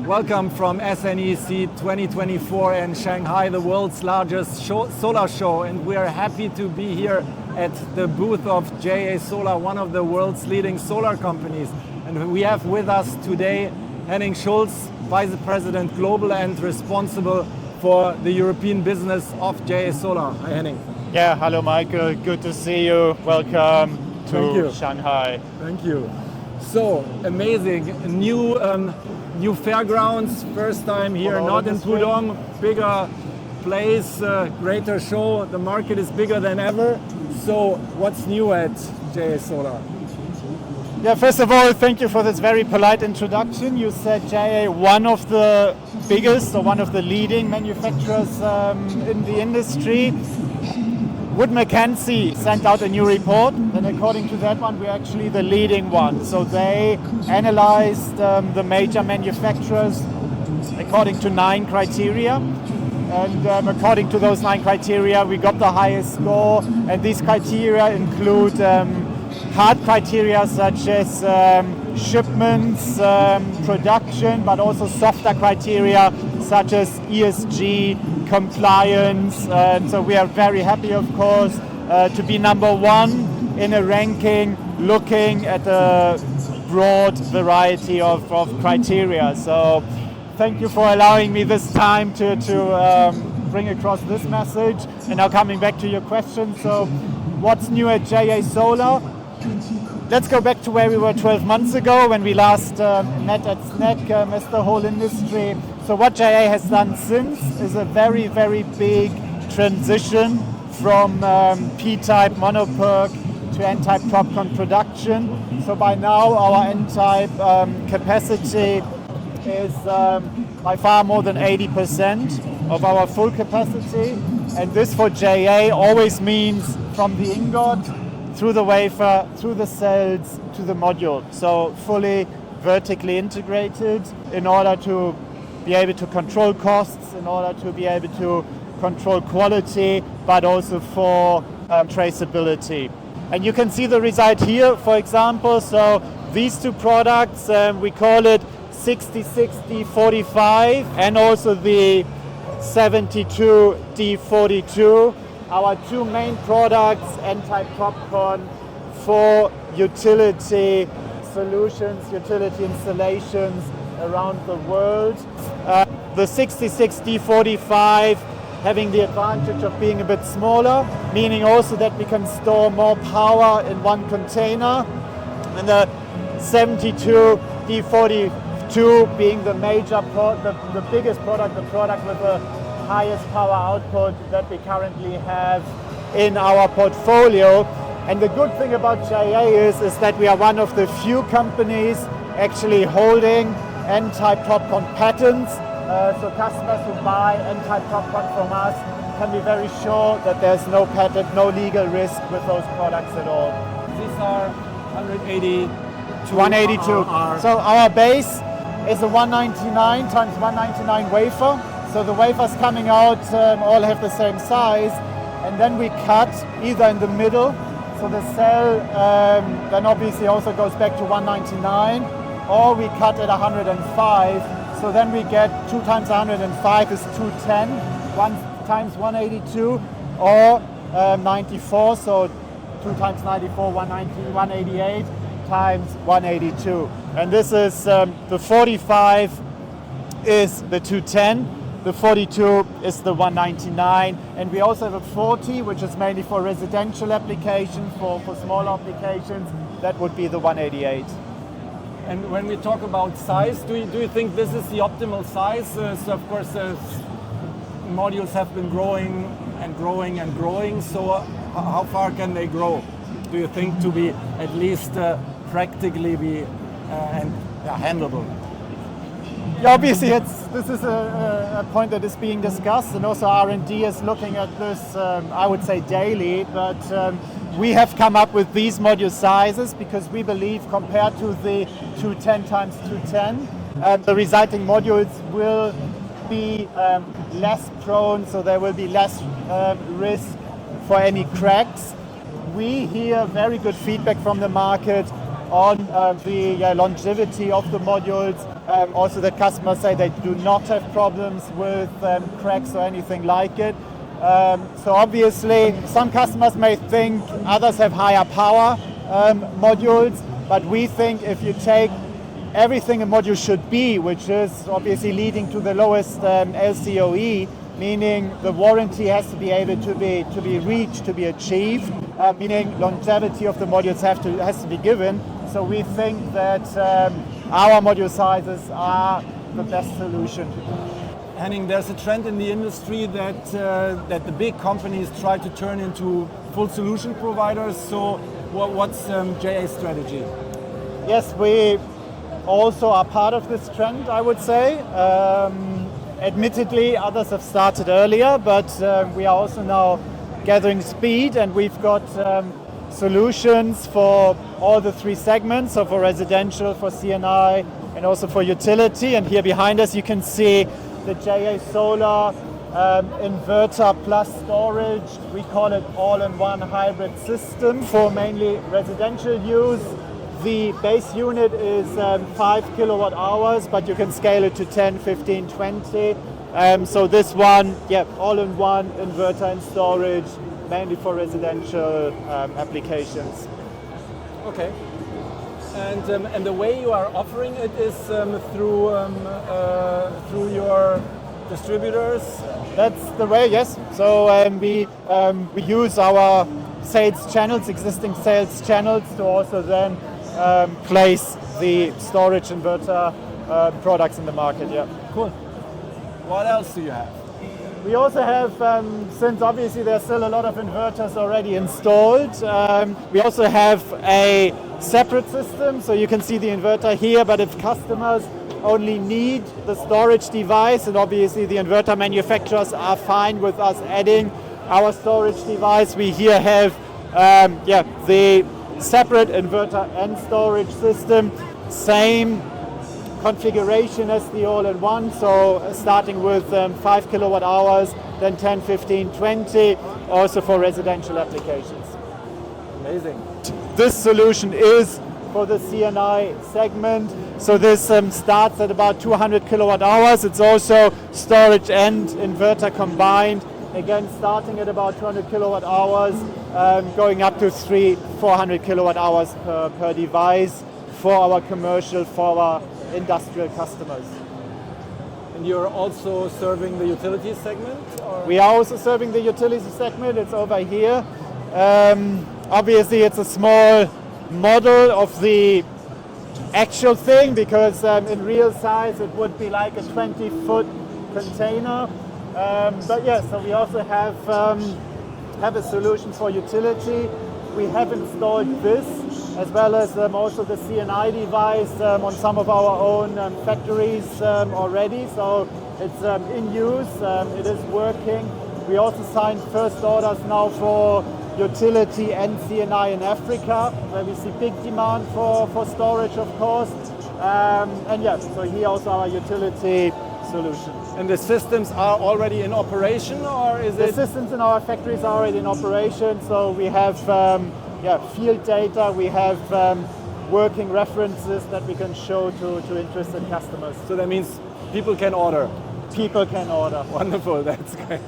Welcome from SNEC 2024 in Shanghai, the world's largest solar show, and we are happy to be here at the booth of JA Solar, one of the world's leading solar companies. And we have with us today Henning Schulz, Vice President Global and responsible for the European business of JA Solar. Hi Henning. Yeah, hello Michael, good to see you. Welcome to Shanghai. Thank you. So amazing, new fairgrounds, first time here, not in Pudong, bigger place, greater show, the market is bigger than ever. So what's new at JA Solar? Yeah, first of all, thank you for this very polite introduction. You said JA, one of the biggest or one of the leading manufacturers in the industry. Wood Mackenzie sent out a new report, and according to that one, we're actually the leading one. So they analyzed the major manufacturers according to 9 criteria. And according to those 9 criteria, we got the highest score. And these criteria include hard criteria such as shipments, production, but also softer criteria such as ESG, compliance. So we are very happy, of course, to be number 1 in a ranking looking at a broad variety of criteria. So thank you for allowing me this time to bring across this message. And now coming back to your question, so what's new at JA Solar? Let's go back to where we were 12 months ago when we last met at SNEC as the whole industry. So what JA has done since is a very, very big transition from P-type monoPERC to N-type TOPCon production. So by now our N-type capacity is by far more than 80% of our full capacity. And this for JA always means from the ingot through the wafer, through the cells, to the module. So fully vertically integrated in order to be able to control costs, in order to be able to control quality, but also for traceability. And you can see the result here, for example. So these 2 products, we call it 66D45 and also the 72D42. Our 2 main products, N-type TOPCon for utility solutions, utility installations around the world. The 66D45 having the advantage of being a bit smaller, meaning also that we can store more power in one container. And the 72D42 being the major the biggest product, the product with the highest power output that we currently have in our portfolio. And the good thing about JA is that we are one of the few companies actually holding N-type TOPCon patents. So customers who buy N-type TOPCon from us can be very sure that there's no patent, no legal risk with those products at all. These are 182. 182. So our base is a 199 times 199 wafer. So the wafers coming out all have the same size, and then we cut either in the middle. So the cell then obviously also goes back to 199, or we cut at 105. So then we get 2 times 105 is 210, 1 times 182, or 94. So 2 times 94, 190, 188 times 182. And this is the 45 is the 210. The 42 is the 199, and we also have a 40, which is mainly for residential applications, for smaller applications. That would be the 188. And when we talk about size, do you think this is the optimal size? So of course, modules have been growing and growing and growing. So how far can they grow? Do you think to be at least practically be handleable? Yeah, obviously, this is a point that is being discussed, and also R&D is looking at this, I would say daily, but we have come up with these module sizes because we believe compared to the 210 times 210, the resulting modules will be less prone, so there will be less risk for any cracks. We hear very good feedback from the market on the longevity of the modules. Also, the customers say they do not have problems with cracks or anything like it. So obviously, some customers may think others have higher power modules, but we think if you take everything a module should be, which is obviously leading to the lowest LCOE, meaning the warranty has to be able to be reached, to be achieved, meaning longevity of the modules has to be given. So we think that our module sizes are the best solution. Henning, there's a trend in the industry that the big companies try to turn into full solution providers. So what's JA's strategy? Yes, we also are part of this trend, I would say. Admittedly, others have started earlier, but we are also now gathering speed, and we've got solutions for all the three segments, so for residential, for C&I, and also for utility. And here behind us you can see the JA Solar inverter plus storage. We call it all-in-one hybrid system for mainly residential use. The base unit is 5 kilowatt hours, but you can scale it to 10, 15, 20. So this one, all-in-one inverter and storage, mainly for residential applications. Okay. And the way you are offering it is through your distributors? That's the way, yes. So we use our sales channels, existing sales channels, to also then place the storage inverter products in the market. Yeah. Cool. What else do you have? We also have, since obviously there's still a lot of inverters already installed, we also have a separate system. So you can see the inverter here, but if customers only need the storage device, and obviously the inverter manufacturers are fine with us adding our storage device, we here have the separate inverter and storage system, same configuration as the all-in-one, so starting with 5 kilowatt hours, then 10, 15, 20, also for residential applications. Amazing. This solution is for the C&I segment, so this starts at about 200 kilowatt hours. It's also storage and inverter combined, again starting at about 200 kilowatt hours, going up to 400 kilowatt hours per device for our commercial, for our industrial customers. And you're also serving the utility segment? Or? We are also serving the utility segment. It's over here. Obviously it's a small model of the actual thing, because in real size it would be like a 20-foot container. But yes, so we also have a solution for utility. We have installed this, as well as also the C&I device on some of our own factories already. So it's in use, it is working. We also signed first orders now for utility and C&I in Africa, where we see big demand for storage, of course. And yes, so here also our utility solution. And the systems are already in operation, or is the systems in our factories are already in operation, so we have field data, we have working references that we can show to interested customers. So that means people can order? People can order. Wonderful, that's great.